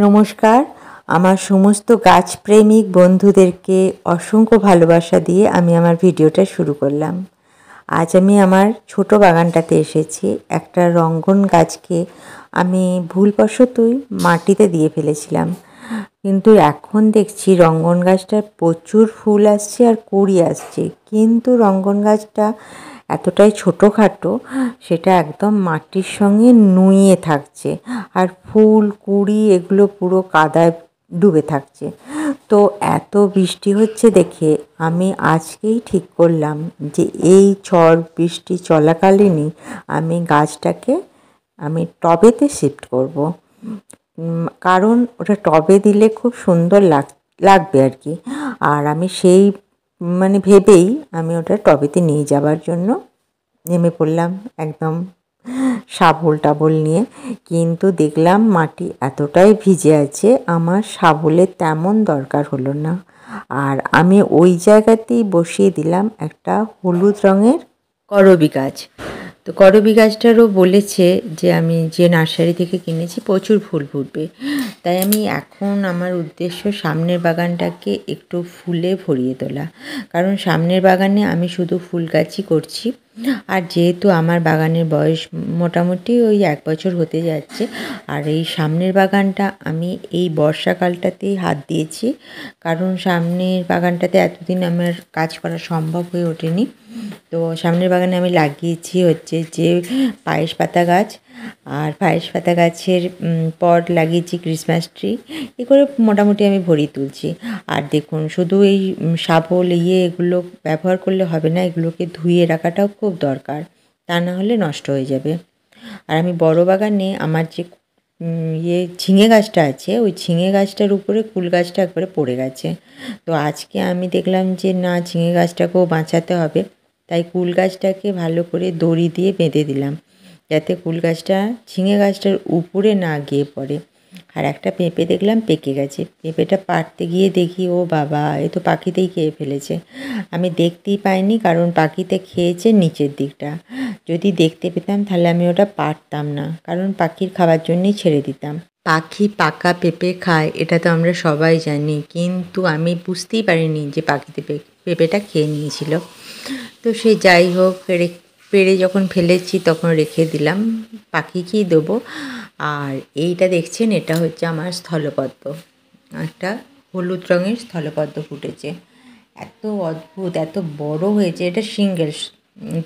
নমস্কার, আমার সমস্ত গাছপ্রেমিক বন্ধুদেরকে অসংখ্য ভালোবাসা দিয়ে আমি আমার ভিডিওটা শুরু করলাম। আজ আমি আমার ছোট বাগানটাতে এসেছি। একটা রঙ্গন গাছকে আমি ভুলবশতই মাটিতে দিয়ে ফেলেছিলাম, কিন্তু এখন দেখছি রঙ্গন গাছটার প্রচুর ফুল আসছে আর কুঁড়ি আসছে, কিন্তু রঙ্গন গাছটা এতটাই ছোটোখাটো, সেটা একদম মাটির সঙ্গে নুয়ে থাকছে আর ফুল কুঁড়ি এগুলো পুরো কাদায় ডুবে থাকছে। তো এত বৃষ্টি হচ্ছে দেখে আমি আজকেই ঠিক করলাম যে এই ঝড় বৃষ্টি চলাকালীনই আমি গাছটাকে টবেতে শিফট করব। কারণ ওটা টবে দিলে খুব সুন্দর লাগবে আর কি। আর আমি সেই ভেবেই আমি ওটা টবেতে নিয়ে যাবার জন্য নেমে পড়লাম একদম শাবল টাবল নিয়ে। কিন্তু দেখলাম মাটি এতটাই ভিজে আছে, আমার শাবলের তেমন দরকার হলো না। আর আমি ওই জায়গাতেই বসিয়ে দিলাম একটা হলুদ রঙের করবী গাছ। তো করবী গাছটারও বলেছে যে আমি যে নার্সারি থেকে কিনেছি প্রচুর ফুল ফুটবে, তাই আমি এখন আমার উদ্দেশ্য সামনের বাগানটাকে একটু ফুলে ভরিয়ে তোলা। কারণ সামনের বাগানে আমি শুধু ফুল গাছই করছি, আর যেহেতু আমার বাগানের বয়স মোটামুটি ওই 1 বছর হতে যাচ্ছে, আর এই সামনের বাগানটা আমি এই বর্ষাকালটাতেই হাত দিয়েছি, কারণ সামনের বাগানটাতে এতদিন আমার কাজ করা সম্ভব হয়ে ওঠেনি। তো সামনের বাগানে আমি লাগিয়েছি হচ্ছে যে পায়েস পাতা গাছ, আর পায়েস পাতা গাছের পর লাগিয়েছি ক্রিসমাস ট্রি। এ করে মোটামুটি আমি ভরিয়ে তুলছি। আর দেখুন, শুধু এই শাবল এগুলো ব্যবহার করলে হবে না, এগুলোকে ধুয়ে রাখাটাও খুব দরকার, তা না হলে নষ্ট হয়ে যাবে। আর আমি বড় বাগানে আমার যে ঝিঙে গাছটা আছে, ওই ঝিঙে গাছটার উপরে কুল গাছটা একবারে পড়ে গেছে। তো আজকে আমি দেখলাম যে না, ঝিঙে গাছটাকেও বাঁচাতে হবে, তাই কুল গাছটাকে ভালো করে দড়ি দিয়ে বেঁধে দিলাম, যাতে কুল গাছটা ঝিঙে গাছটার উপরে না গিয়ে পড়ে। আর একটা পেঁপে দেখলাম পেকে গেছে, পেঁপেটা পাড়তে গিয়ে দেখি ও বাবা, এ তো পাখিতেই খেয়ে ফেলেছে। আমি দেখতেই পাইনি, কারণ পাখিতে খেয়েছে নিচের দিকটা। যদি দেখতে পেতাম তাহলে আমি ওটা পারতাম না, কারণ পাখির খাবার জন্যই ছেড়ে দিতাম। পাখি পাকা পেঁপে খায়, এটা তো আমরা সবাই জানি, কিন্তু আমি বুঝতেই পারিনি যে পাখিতে পেঁপেটা খেয়ে নিয়েছিল। তো সে যাই হোক, পেড়ে যখন ফেলেছি তখন রেখে দিলাম, পাখিকেই দেবো। আর এইটা দেখছেন, এটা হচ্ছে আমার স্থলপদ্ম, একটা হলুদ রঙের স্থলপদ্ম ফুটেছে। এত অদ্ভুত, এত বড় হয়েছে, এটা সিঙ্গেল।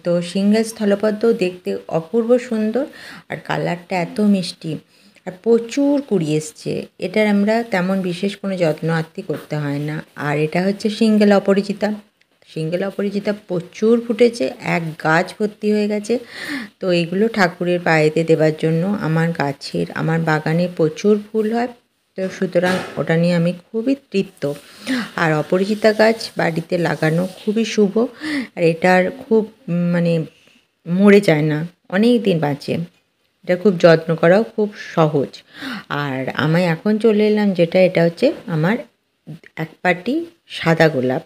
তো সিঙ্গেল স্থলপদ্ম দেখতে অপূর্ব সুন্দর, আর কালারটা এত মিষ্টি, আর প্রচুর কুড়ি এসছে। এটার আমরা তেমন বিশেষ কোনো যত্ন আত্তি করতে হয় না। আর এটা হচ্ছে সিঙ্গেল অপরাজিতা। সিঙ্গেল অপরাজিতা প্রচুর ফুটেছে, এক গাছ ভর্তি হয়ে গেছে। তো এগুলো ঠাকুরের পায়েতে দেওয়ার জন্য আমার বাগানে প্রচুর ফুল হয়, তো সুতরাং ওটা নিয়ে আমি খুবই তৃপ্ত। আর অপরাজিতা গাছ বাড়িতে লাগানো খুবই শুভ, আর এটার খুব মরে যায় না, অনেক দিন বাঁচে। এটা খুব যত্ন করাও খুব সহজ। আর আমি এখন চলে এলাম এটা হচ্ছে আমার এক পাটি সাদা গোলাপ।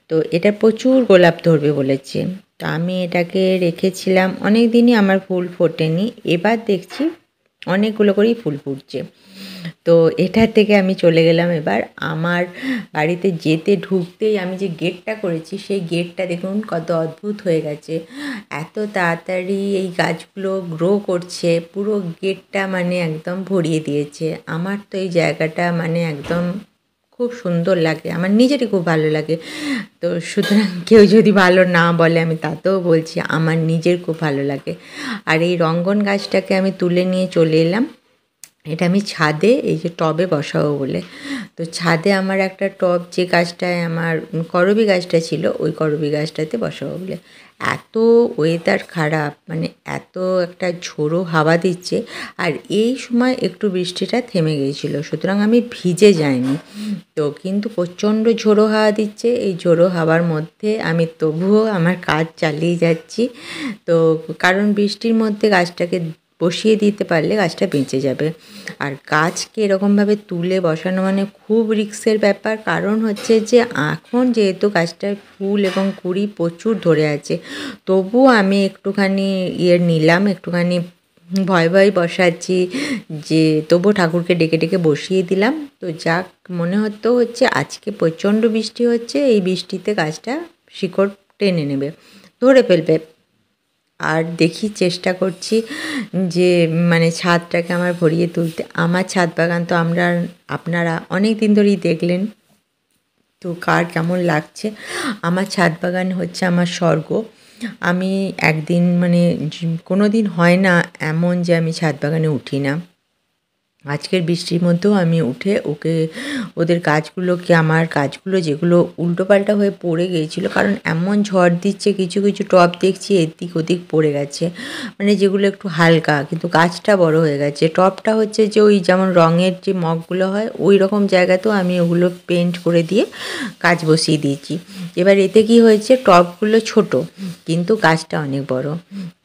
তো এটা প্রচুর গোলাপ ধরবে বলেছে, তো আমি এটাকে রেখেছিলাম অনেক দিনই, আমার ফুল ফোটেনি, এবার দেখছি অনেকগুলো করেই ফুল ফুটছে। তো এটার থেকে আমি চলে গেলাম এবার আমার বাড়িতে ঢুকতেই আমি যে গেটটা করেছি, সেই গেটটা দেখুন কত অদ্ভুত হয়ে গেছে, এত তাড়াতাড়ি এই গাছগুলো গ্রো করছে, পুরো গেটটা একদম ভরিয়ে দিয়েছে। আমার তো এই জায়গাটা একদম খুব সুন্দর লাগে, আমার নিজেরই খুব ভালো লাগে। তো সুতরাং কেউ যদি ভালো না বলে, আমি তাতেও বলছি আমার নিজের খুব ভালো লাগে। আর এই রঙ্গন গাছটাকে আমি তুলে নিয়ে চলে এলাম, এটা আমি ছাদে এই যে টবে বসাবো বলে। তো ছাদে আমার একটা টব, যে গাছটায় আমার করবী গাছটা ছিল, ওই করবী গাছটাতে বসাবো বলে। এত ওয়েদার খারাপ, এত একটা ঝোড়ো হাওয়া দিচ্ছে, আর এই সময় একটু বৃষ্টিটা থেমে গিয়েছিল, সুতরাং আমি ভিজে যাইনি। তো কিন্তু প্রচণ্ড ঝোড়ো হাওয়া দিচ্ছে, এই ঝোড়ো হাওয়ার মধ্যে আমি তবুও আমার কাজ চালিয়ে যাচ্ছি। তো কারণ বৃষ্টির মধ্যে গাছটাকে বসিয়ে দিতে পারলে গাছটা বেঁচে যাবে। আর গাছকে এরকমভাবে তুলে বসানো খুব রিস্কের ব্যাপার, কারণ হচ্ছে যে এখন যেহেতু গাছটার ফুল এবং কুঁড়ি প্রচুর ধরে আছে, তবুও আমি একটুখানি নিলাম, একটুখানি ভয় ভয় বসাচ্ছি, যে তবু ঠাকুরকে ডেকে ডেকে বসিয়ে দিলাম। তো যাক, মনে হচ্ছে আজকে প্রচণ্ড বৃষ্টি হচ্ছে, এই বৃষ্টিতে গাছটা শিকড় টেনে নেবে, ধরে ফেলবে। আর দেখি, চেষ্টা করছি যে মানে ছাদটাকে আমার ভরিয়ে তুলতে। আমার ছাদ বাগান তো আপনারা অনেক দিন ধরেই দেখলেন, তো কার কেমন লাগছে। আমার ছাদ বাগান হচ্ছে আমার স্বর্গ। আমি একদিন মানে কোনো দিন হয় না এমন যে আমি ছাদ বাগানে উঠি না। আজকের বৃষ্টির মধ্যেও আমি উঠে ওদের গাছগুলোকে, আমার গাছগুলো যেগুলো উল্টোপাল্টা হয়ে পড়ে গিয়েছিলো, কারণ এমন ঝড় দিচ্ছে, কিছু কিছু টব দেখছি এদিক ওদিক পড়ে গেছে, মানে যেগুলো একটু হালকা, কিন্তু গাছটা বড় হয়ে গেছে। টবটা হচ্ছে যে ওই যেমন রঙের যে মগগুলো হয় ওই রকম জায়গাতেও আমি ওগুলো পেন্ট করে দিয়ে গাছ বসিয়ে দিয়েছি। এবার এতে কি হয়েছে, টবগুলো ছোট কিন্তু গাছটা অনেক বড়।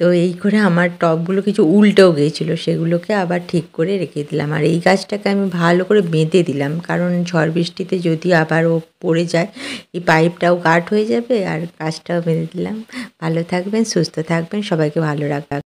তো এই করে আমার টবগুলো কিছু উল্টেও গিয়েছিলো, সেগুলোকে আবার ঠিক করে রেখে দিলাম। আর এই গাছটাকে আমি ভালো করে বেঁধে দিলাম, কারণ ঝড় বৃষ্টিতে যদি আবার ও পড়ে যায়, এই পাইপটাও কাট হয়ে যাবে। আর গাছটাও বেঁধে দিলাম। ভালো থাকবেন, সুস্থ থাকবেন, সবাইকে ভালো রাখবেন।